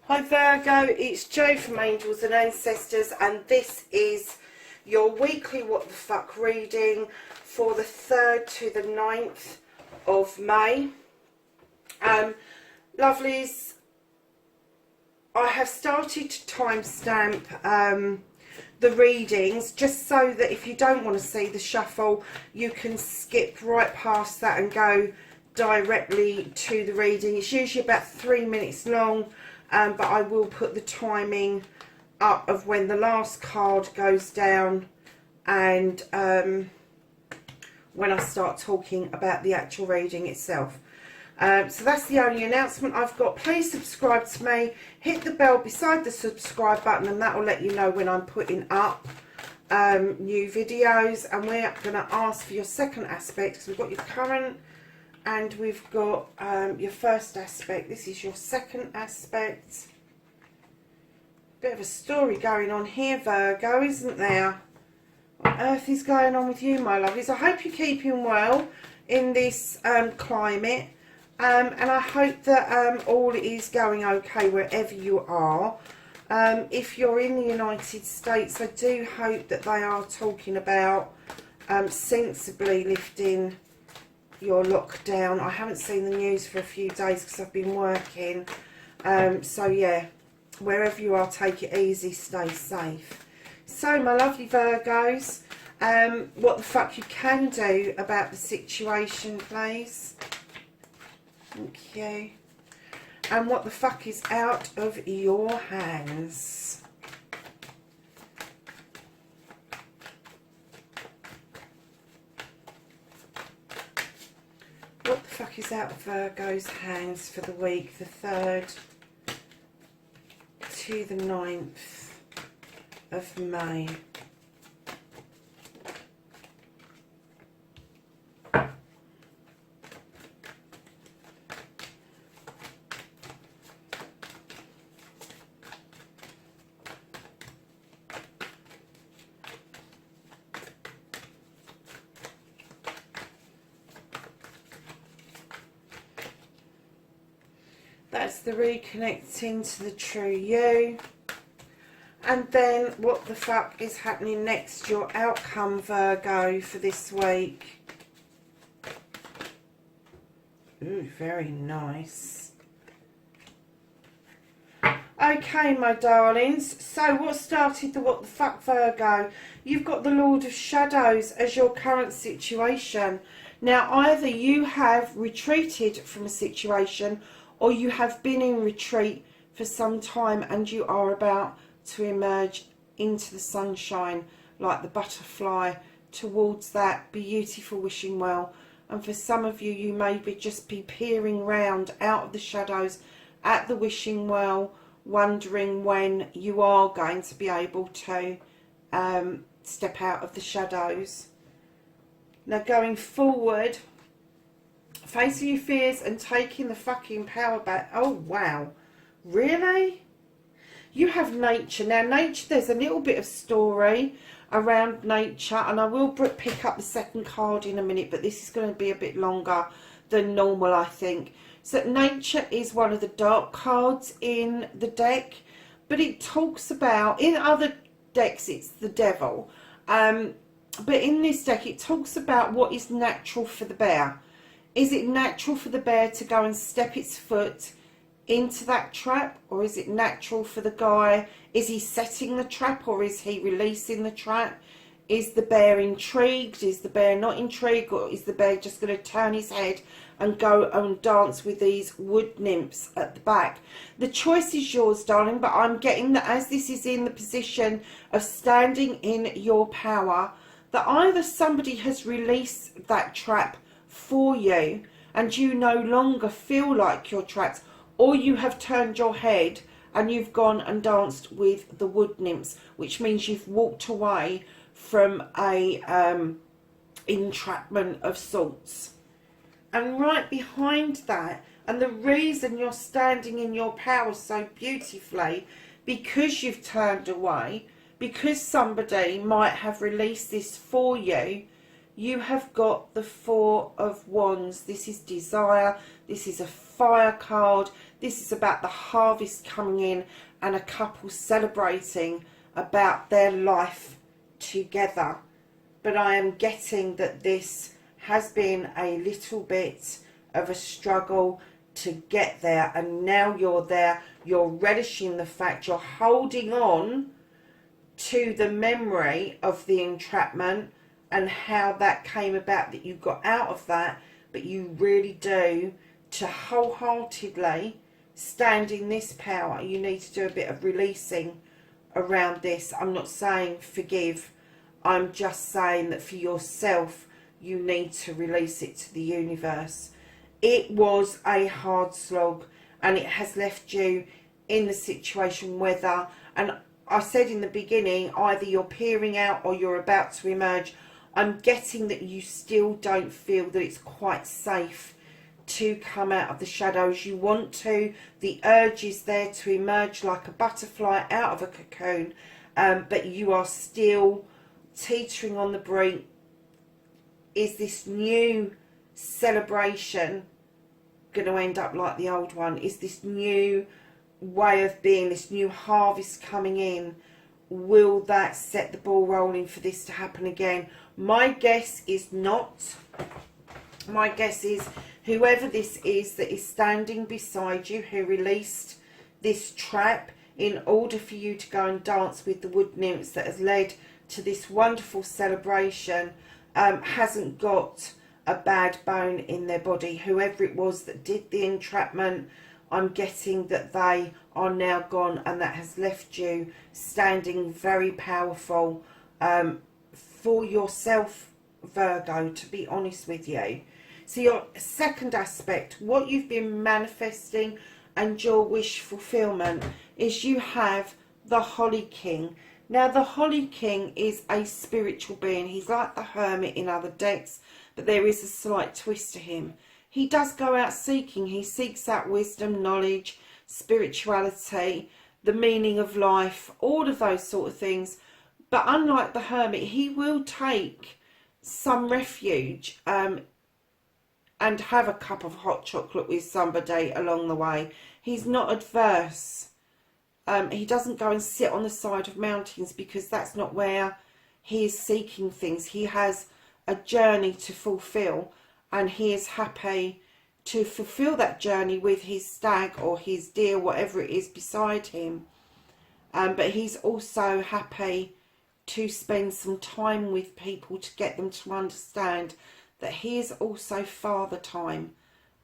Hi Virgo, it's Jo from Angels and Ancestors, and this is your weekly What the Fuck reading for the 3rd to the 9th of May. Lovelies, I have started to timestamp the readings just so that if you don't want to see the shuffle, you can skip right past that and go directly to the reading. It's usually about 3 minutes long. But I will put the timing up of when the last card goes down and when I start talking about the actual reading itself. So that's the only announcement I've got. Please subscribe to me, hit the bell beside the subscribe button, and that will let you know when I'm putting up new videos. And we're going to ask for your second aspect, because we've got your current and we've got your first aspect. This is your second aspect. Bit of a story going on here, Virgo, isn't there? What on earth is going on with you, my lovelies? I hope you're keeping well in this climate. And I hope that all is going okay wherever you are. If you're in the United States, I do hope that they are talking about sensibly lifting your lockdown. I haven't seen the news for a few days because I've been working. So yeah, wherever you are, take it easy, stay safe. So my lovely Virgos, what the fuck you can do about the situation, please. Thank you. And what the fuck is out of your hands. What the fuck is out of Virgo's hands for the week, the 3rd to the 9th of May? That's the reconnecting to the true you. And then what the fuck is happening next? Your outcome, Virgo, for this week. Ooh, very nice. Okay, my darlings. So what started the what the fuck, Virgo? You've got the Lord of Shadows as your current situation. Now, either you have retreated from a situation, or you have been in retreat for some time and you are about to emerge into the sunshine like the butterfly towards that beautiful wishing well. And for some of you, you may just be peering round out of the shadows at the wishing well, wondering when you are going to be able to step out of the shadows. Now, going forward, facing your fears and taking the fucking power back. Oh, wow. Really? You have nature. Now, nature, there's a little bit of story around nature, and I will pick up the second card in a minute, but this is going to be a bit longer than normal, I think. So, nature is one of the dark cards in the deck, but it talks about, in other decks, it's the devil. But in this deck, it talks about what is natural for the bear. Is it natural for the bear to go and step its foot into that trap? Or is it natural for the guy? Is he setting the trap or is he releasing the trap? Is the bear intrigued? Is the bear not intrigued? Or is the bear just going to turn his head and go and dance with these wood nymphs at the back? The choice is yours, darling, but I'm getting that as this is in the position of standing in your power, that either somebody has released that trap for you and you no longer feel like you're trapped, or you have turned your head and you've gone and danced with the wood nymphs, which means you've walked away from a entrapment of sorts. And right behind that, and the reason you're standing in your power so beautifully, because you've turned away, because somebody might have released this for you, you have got the Four of Wands. This is desire. This is a fire card. This is about the harvest coming in and a couple celebrating about their life together. But I am getting that this has been a little bit of a struggle to get there, and now you're there, you're relishing the fact, you're holding on to the memory of the entrapment and how that came about, that you got out of that. But you really do, to wholeheartedly stand in this power, you need to do a bit of releasing around this. I'm not saying forgive, I'm just saying that for yourself you need to release it to the universe. It was a hard slog, and it has left you in the situation whether, and I said in the beginning, either you're peering out or you're about to emerge. I'm getting that you still don't feel that it's quite safe to come out of the shadows. You want to, the urge is there to emerge like a butterfly out of a cocoon, but you are still teetering on the brink. Is this new celebration going to end up like the old one? Is this new way of being, this new harvest coming in, will that set the ball rolling for this to happen again? My guess is not. My guess is whoever this is that is standing beside you, who released this trap in order for you to go and dance with the wood nymphs that has led to this wonderful celebration, hasn't got a bad bone in their body. Whoever it was that did the entrapment, I'm getting that they are now gone, and that has left you standing very powerful for yourself, Virgo, to be honest with you. So your second aspect, what you've been manifesting and your wish fulfillment, is you have the Holly King. Now the Holly King is a spiritual being. He's like the Hermit in other decks, but there is a slight twist to him. He does go out seeking. He seeks out wisdom, knowledge, spirituality, the meaning of life, all of those sort of things. But unlike the Hermit, he will take some refuge and have a cup of hot chocolate with somebody along the way. He's not adverse. He doesn't go and sit on the side of mountains, because that's not where he is seeking things. He has a journey to fulfill, and he is happy to fulfill that journey with his stag or his deer, whatever it is beside him. But he's also happy to spend some time with people to get them to understand that he is also father time,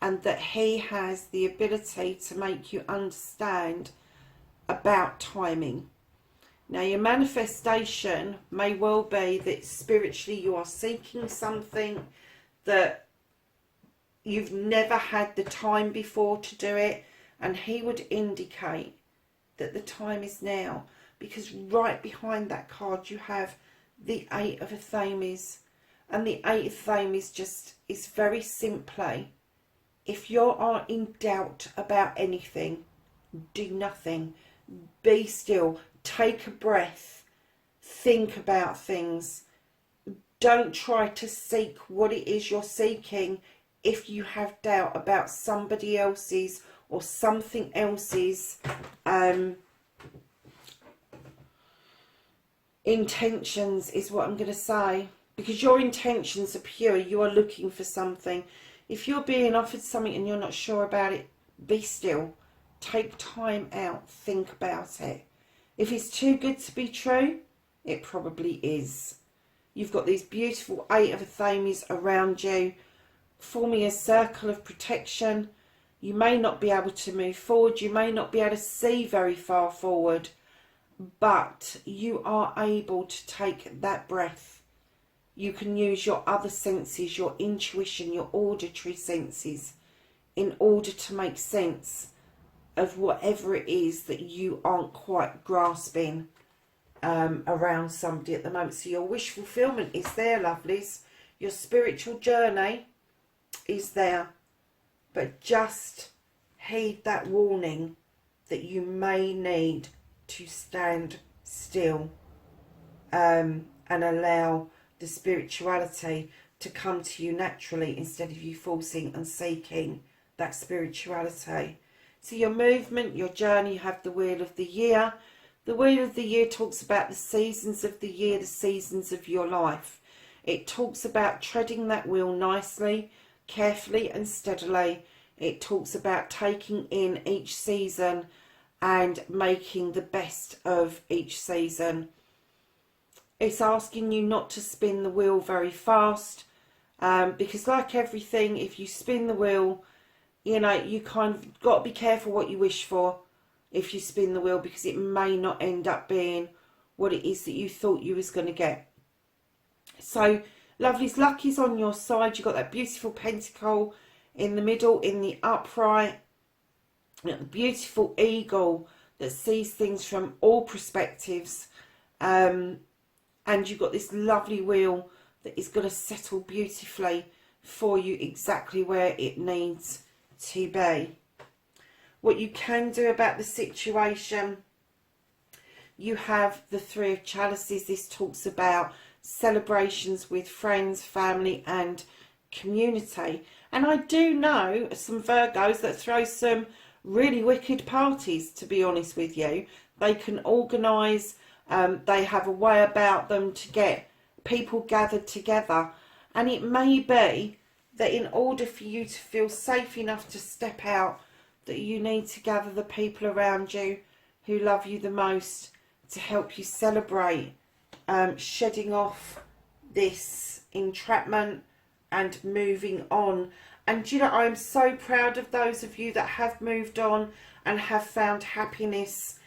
and that he has the ability to make you understand about timing. Now your manifestation may well be that spiritually you are seeking something that you've never had the time before to do it, and he would indicate that the time is now, because right behind that card you have the Eight of Athames, and the Eight of Athames just is very simply, if you are in doubt about anything, do nothing. Be still, take a breath, think about things. Don't try to seek what it is you're seeking if you have doubt about somebody else's or something else's intentions, is what I'm going to say. Because your intentions are pure, you are looking for something. If you're being offered something and you're not sure about it, be still. Take time out, think about it. If it's too good to be true, it probably is. You've got these beautiful Eight of Athames around you, forming a circle of protection. You may not be able to move forward, you may not be able to see very far forward, but you are able to take that breath. You can use your other senses, your intuition, your auditory senses, in order to make sense of whatever it is that you aren't quite grasping around somebody at the moment. So your wish fulfillment is there, lovelies. Your spiritual journey is there. But just heed that warning that you may need to stand still and allow the spirituality to come to you naturally, instead of you forcing and seeking that spirituality. So your movement, your journey, you have the Wheel of the Year. The Wheel of the Year talks about the seasons of the year, the seasons of your life. It talks about treading that wheel nicely, carefully and steadily. It talks about taking in each season and making the best of each season. It's asking you not to spin the wheel very fast, because like everything, if you spin the wheel, you know, you kind of got to be careful what you wish for if you spin the wheel, because it may not end up being what it is that you thought you was going to get. So lovelies, luck is on your side. You've got that beautiful pentacle in the middle, in the upright. The beautiful eagle that sees things from all perspectives. And you've got this lovely wheel that is going to settle beautifully for you exactly where it needs to be. What you can do about the situation, you have the Three of Chalices. This talks about celebrations with friends, family and community. And I do know some Virgos that throw some really wicked parties, to be honest with you. They can organise, they have a way about them to get people gathered together. And it may be that in order for you to feel safe enough to step out, that you need to gather the people around you who love you the most to help you celebrate shedding off this entrapment and moving on. And you know, I'm so proud of those of you that have moved on and have found happiness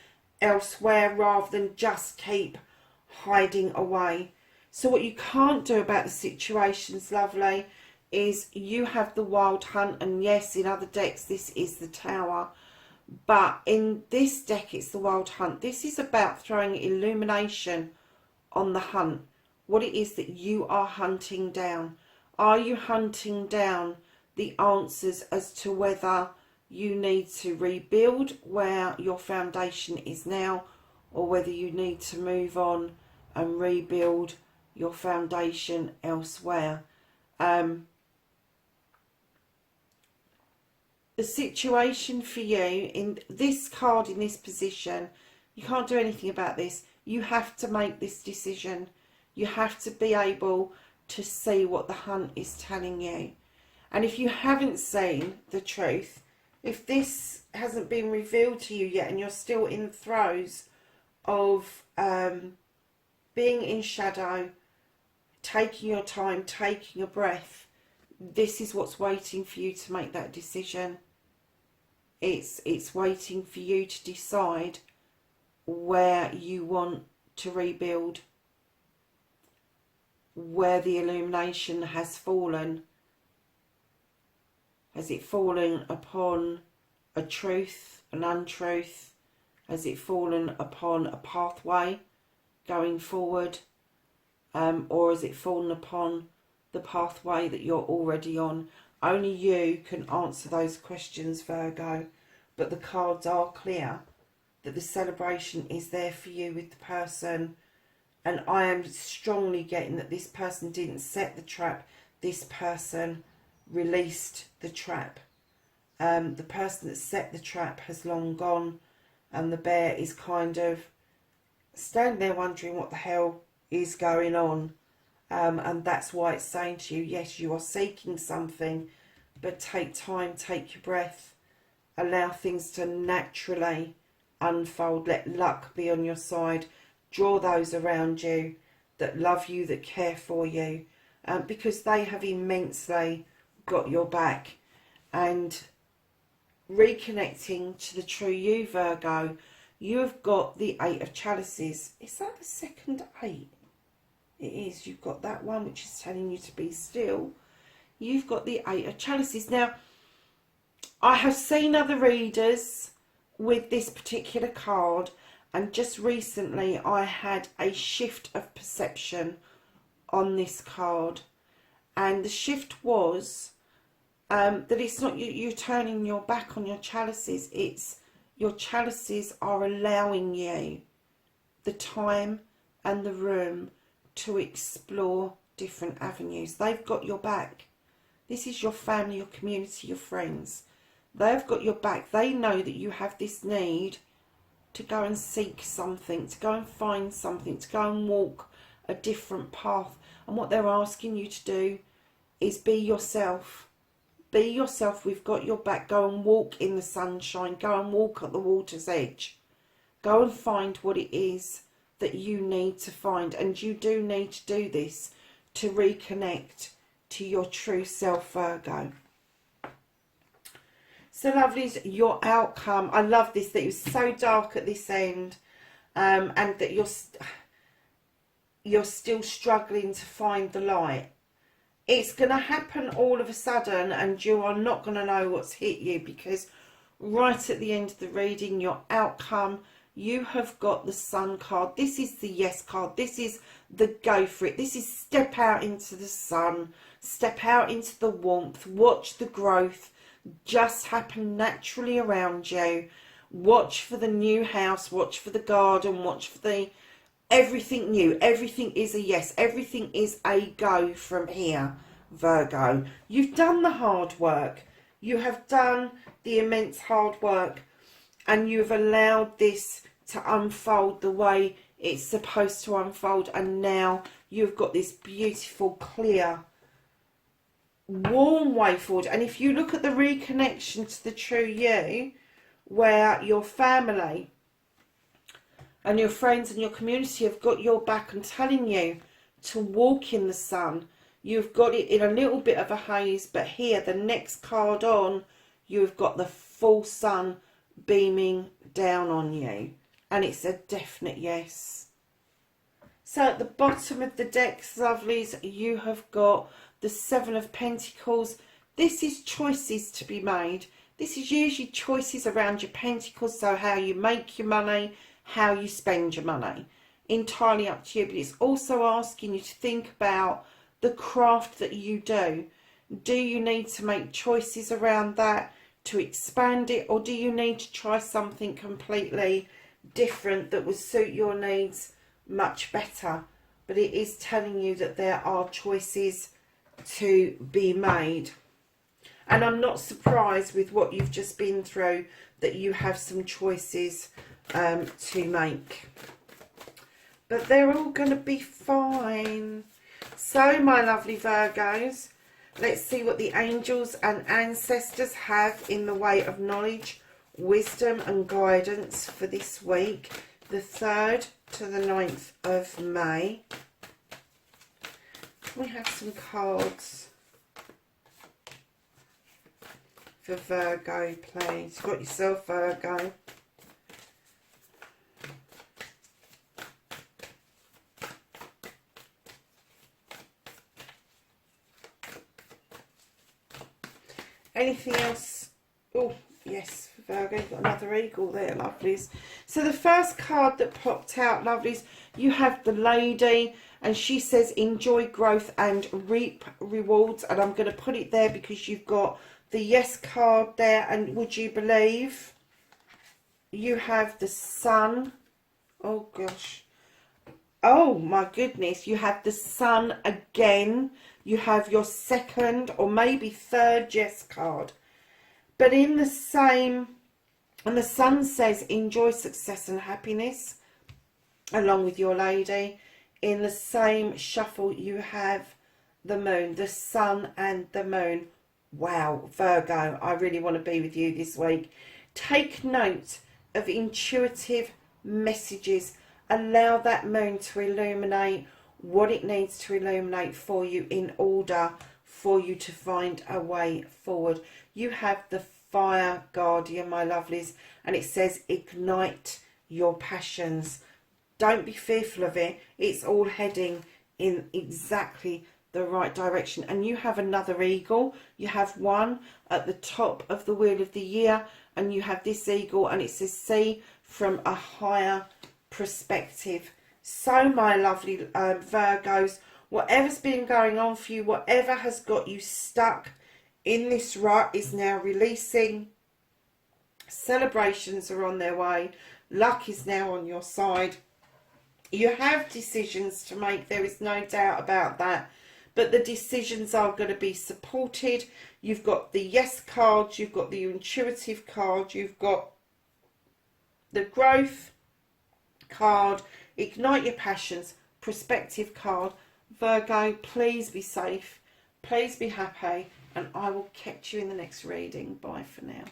elsewhere rather than just keep hiding away. So what you can't do about the situations, lovely, is you have the Wild Hunt, and yes, in other decks this is the Tower, but in this deck it's the Wild Hunt. This is about throwing illumination on the hunt, what it is that you are hunting down. Are you hunting down the answers as to whether you need to rebuild where your foundation is now, or whether you need to move on and rebuild your foundation elsewhere? The situation for you in this card, in this position, you can't do anything about this. You have to make this decision. You have to be able to see what the hunt is telling you. And if you haven't seen the truth, if this hasn't been revealed to you yet and you're still in the throes of being in shadow, taking your time, taking a breath, this is what's waiting for you to make that decision. It's waiting for you to decide where you want to rebuild, where the illumination has fallen. Has it fallen upon a truth, an untruth? Has it fallen upon a pathway going forward? Or has it fallen upon the pathway that you're already on? Only you can answer those questions, Virgo. But the cards are clear that the celebration is there for you with the person. And I am strongly getting that this person didn't set the trap. This person released the trap. The person that set the trap has long gone. And the bear is kind of standing there wondering what the hell is going on. And that's why it's saying to you, yes, you are seeking something, but take time, take your breath, allow things to naturally unfold, let luck be on your side, draw those around you that love you, that care for you, because they have immensely got your back. And reconnecting to the true you, Virgo, you have got the Eight of Chalices. Is that the second eight? It is. You've got that one which is telling you to be still. You've got the Eight of Chalices. Now, I have seen other readers with this particular card, and just recently I had a shift of perception on this card, and the shift was that it's not you turning your back on your chalices, it's your chalices are allowing you the time and the room to explore different avenues. They've got your back. This is your family, your community, your friends. They've got your back. They know that you have this need to go and seek something, to go and find something, to go and walk a different path. And what they're asking you to do is be yourself. Be yourself. We've got your back. Go and walk in the sunshine. Go and walk at the water's edge. Go and find what it is that you need to find. And you do need to do this to reconnect to your true self, Virgo. So lovelies, your outcome. I love this, that it was so dark at this end, and that you're still struggling to find the light. It's going to happen all of a sudden, and you are not going to know what's hit you, because right at the end of the reading, your outcome, you have got the Sun card. This is the yes card. This is the go for it. This is step out into the sun, step out into the warmth, watch the growth just happen naturally around you. Watch for the new house, watch for the garden, watch for the everything new. Everything is a yes. Everything is a go from here, Virgo. You've done the hard work. You have done the immense hard work, and you've allowed this to unfold the way it's supposed to unfold, and now you've got this beautiful, clear, warm way forward. And if you look at the reconnection to the true you, where your family and your friends and your community have got your back and telling you to walk in the sun, you've got it in a little bit of a haze, but here, the next card on, you've got the full sun beaming down on you, and it's a definite yes. So at the bottom of the deck, lovelies, you have got the Seven of Pentacles. This is choices to be made. This is usually choices around your pentacles, so how you make your money, how you spend your money. Entirely up to you, but it's also asking you to think about the craft that you do. Do you need to make choices around that to expand it, or do you need to try something completely different that will suit your needs much better? But it is telling you that there are choices to be made, and I'm not surprised with what you've just been through that you have some choices to make, but they're all going to be fine. So my lovely Virgos, let's see what the angels and ancestors have in the way of knowledge, wisdom and guidance for this week, the 3rd to the 9th of May. We have some cards for Virgo, please. Got yourself, Virgo. Anything else? Oh, yes, for Virgo, you've got another eagle there, lovelies. So the first card that popped out, lovelies, you have the lady, and she says enjoy growth and reap rewards, and I'm going to put it there because you've got the yes card there, and would you believe you have the Sun. Oh gosh, oh my goodness, you have the Sun again. You have your second or maybe third yes card, but in the same, and the Sun says enjoy success and happiness along with your lady. In the same shuffle, you have the Moon, the Sun and the Moon. Wow, Virgo, I really want to be with you this week. Take note of intuitive messages. Allow that Moon to illuminate what it needs to illuminate for you in order for you to find a way forward. You have the Fire Guardian, my lovelies, and it says ignite your passions. Don't be fearful of it. It's all heading in exactly the right direction. And you have another eagle. You have one at the top of the Wheel of the Year, and you have this eagle, and it says see from a higher perspective. So my lovely Virgos, whatever's been going on for you, whatever has got you stuck in this rut is now releasing. Celebrations are on their way. Luck is now on your side. You have decisions to make, there is no doubt about that. but the decisions are going to be supported. You've got the yes card, you've got the intuitive card, you've got the growth card, ignite your passions, perspective card. Virgo, please be safe, please be happy, and I will catch you in the next reading. Bye for now.